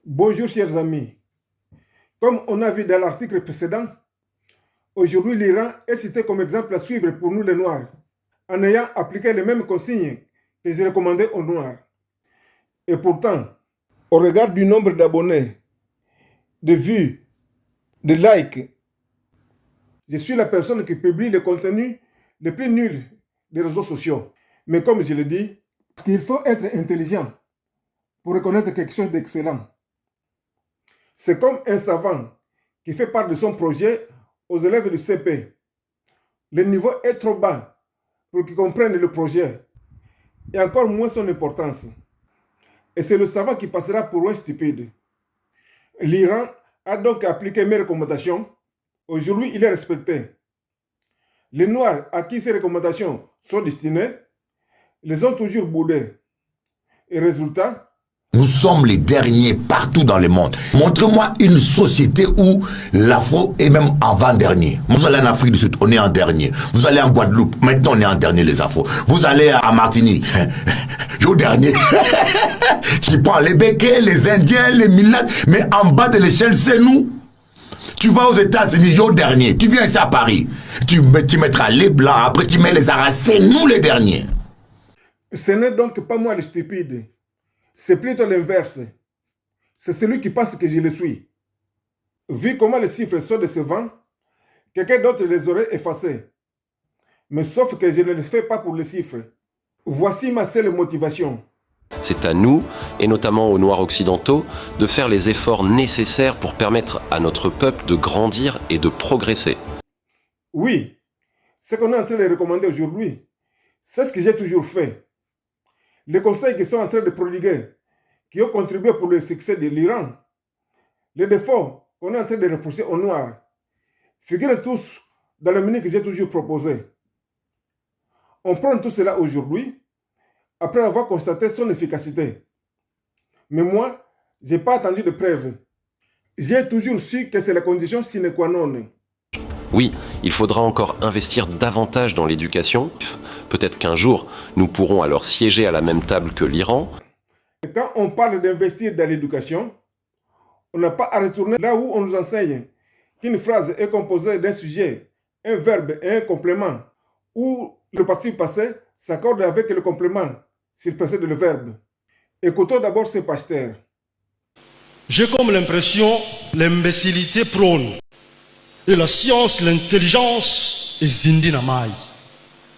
Bonjour chers amis. Comme on a vu dans l'article précédent, aujourd'hui l'Iran est cité comme exemple à suivre pour nous les Noirs, en ayant appliqué les mêmes consignes que j'ai recommandées aux Noirs. Et pourtant, au regard du nombre d'abonnés, de vues, de likes, je suis la personne qui publie le contenu le plus nul des réseaux sociaux. Mais comme je le dis, il faut être intelligent pour reconnaître quelque chose d'excellent. C'est comme un savant qui fait part de son projet aux élèves du CP. Le niveau est trop bas pour qu'ils comprennent le projet et encore moins son importance. Et c'est le savant qui passera pour un stupide. L'Iran a donc appliqué mes recommandations. Aujourd'hui, il est respecté. Les Noirs à qui ces recommandations sont destinées les ont toujours boudés. Et résultat, nous sommes les derniers partout dans le monde. Montre-moi une société où l'Afro est même avant-dernier. Vous allez en Afrique du Sud, on est en dernier. Vous allez en Guadeloupe, maintenant on est en dernier les Afro. Vous allez à Martinique, au dernier. Tu prends les Békés, les Indiens, les Milates, mais en bas de l'échelle, c'est nous. Tu vas aux États-Unis, au dernier. Tu viens ici à Paris, tu mettras les Blancs, après tu mets les Arabes, c'est nous les derniers. Ce n'est donc pas moi le stupide. C'est plutôt l'inverse. C'est celui qui pense que je le suis. Vu comment les chiffres sont décevants, quelqu'un d'autre les aurait effacés. Mais sauf que je ne le fais pas pour les chiffres. Voici ma seule motivation. C'est à nous, et notamment aux Noirs occidentaux, de faire les efforts nécessaires pour permettre à notre peuple de grandir et de progresser. Oui, ce qu'on est en train de recommander aujourd'hui, c'est ce que j'ai toujours fait. Les conseils qui sont en train de prodiguer, qui ont contribué pour le succès de l'Iran, les défauts qu'on est en train de reprocher aux Noirs, figurent tous dans le menu que j'ai toujours proposé. On prend tout cela aujourd'hui, après avoir constaté son efficacité. Mais moi, je n'ai pas attendu de preuves. J'ai toujours su que c'est la condition sine qua non. Oui, il faudra encore investir davantage dans l'éducation. Peut-être qu'un jour, nous pourrons alors siéger à la même table que l'Iran. Quand on parle d'investir dans l'éducation, on n'a pas à retourner là où on nous enseigne qu'une phrase est composée d'un sujet, un verbe et un complément, où le participe passé s'accorde avec le complément s'il précède le verbe. Écoutons d'abord ce pasteur. J'ai comme l'impression l'imbécilité prône. Et la science, l'intelligence est zindinamai.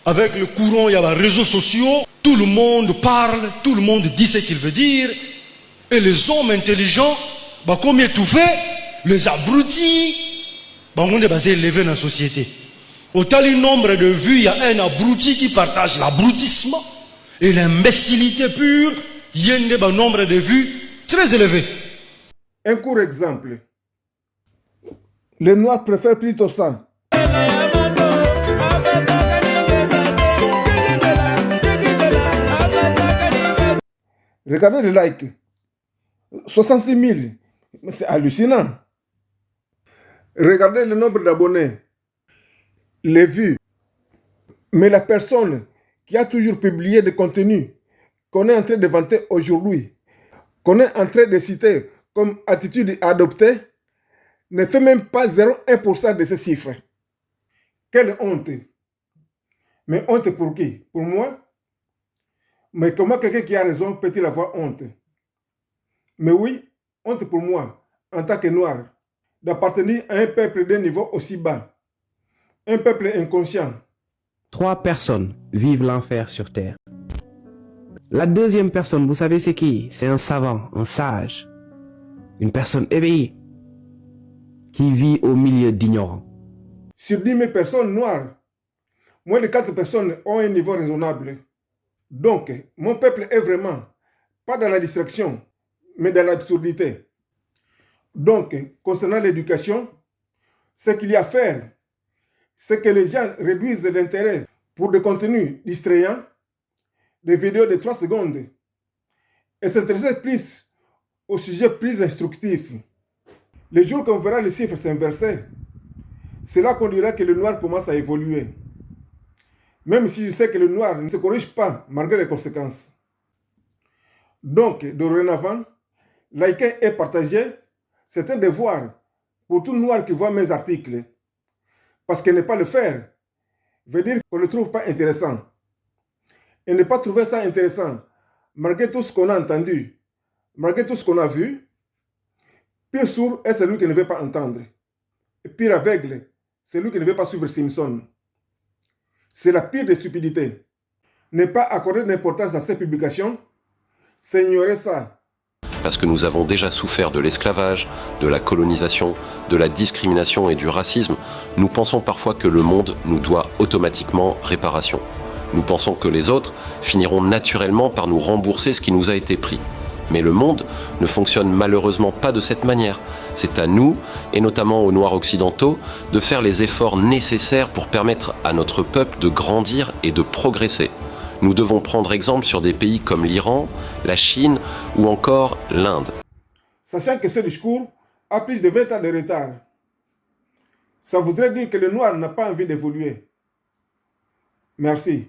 Avec le courant, il y a les réseaux sociaux, tout le monde parle, tout le monde dit ce qu'il veut dire. Et les hommes intelligents, comme étouffés, les abrutis, on est basé élevé dans la société. Au tel nombre de vues, il y a un abruti qui partage l'abrutissement et l'imbécilité pure, il y a un nombre de vues très élevé. Un court exemple. Les Noirs préfèrent plutôt ça. Regardez les likes. 66 000. C'est hallucinant. Regardez le nombre d'abonnés. Les vues. Mais la personne qui a toujours publié des contenus qu'on est en train de vanter aujourd'hui, qu'on est en train de citer comme attitude à adopter, ne fait même pas 0,1% de ces chiffres. Quelle honte! Mais honte pour qui? Pour moi? Mais comment quelqu'un qui a raison peut-il avoir honte? Mais oui, honte pour moi, en tant que noir, d'appartenir à un peuple d'un niveau aussi bas. Un peuple inconscient. 3 personnes vivent l'enfer sur terre. La deuxième personne, vous savez c'est qui? C'est un savant, un sage, une personne éveillée, qui vit au milieu d'ignorants. Sur 10 000 personnes noires, moins de 4 personnes ont un niveau raisonnable. Donc, mon peuple est vraiment pas dans la distraction, mais dans l'absurdité. Donc, concernant l'éducation, ce qu'il y a à faire, c'est que les gens réduisent l'intérêt pour des contenus distrayants, des vidéos de 3 secondes, et s'intéresser plus aux sujets plus instructifs. Le jour qu'on verra les chiffres s'inverser, c'est là qu'on dira que le noir commence à évoluer. Même si je sais que le noir ne se corrige pas malgré les conséquences. Donc, dorénavant, liker et partager, c'est un devoir pour tout noir qui voit mes articles. Parce que ne pas le faire veut dire qu'on ne le trouve pas intéressant. Et ne pas trouver ça intéressant, malgré tout ce qu'on a entendu, malgré tout ce qu'on a vu, pire sourd est celui qui ne veut pas entendre. Et pire aveugle, celui qui ne veut pas suivre Simpson. C'est la pire des stupidités. Ne pas accorder d'importance à ces publications, c'est ignorer ça. Parce que nous avons déjà souffert de l'esclavage, de la colonisation, de la discrimination et du racisme, nous pensons parfois que le monde nous doit automatiquement réparation. Nous pensons que les autres finiront naturellement par nous rembourser ce qui nous a été pris. Mais le monde ne fonctionne malheureusement pas de cette manière. C'est à nous, et notamment aux Noirs occidentaux, de faire les efforts nécessaires pour permettre à notre peuple de grandir et de progresser. Nous devons prendre exemple sur des pays comme l'Iran, la Chine ou encore l'Inde. Sachant que ce discours a plus de 20 ans de retard, ça voudrait dire que le noir n'a pas envie d'évoluer. Merci.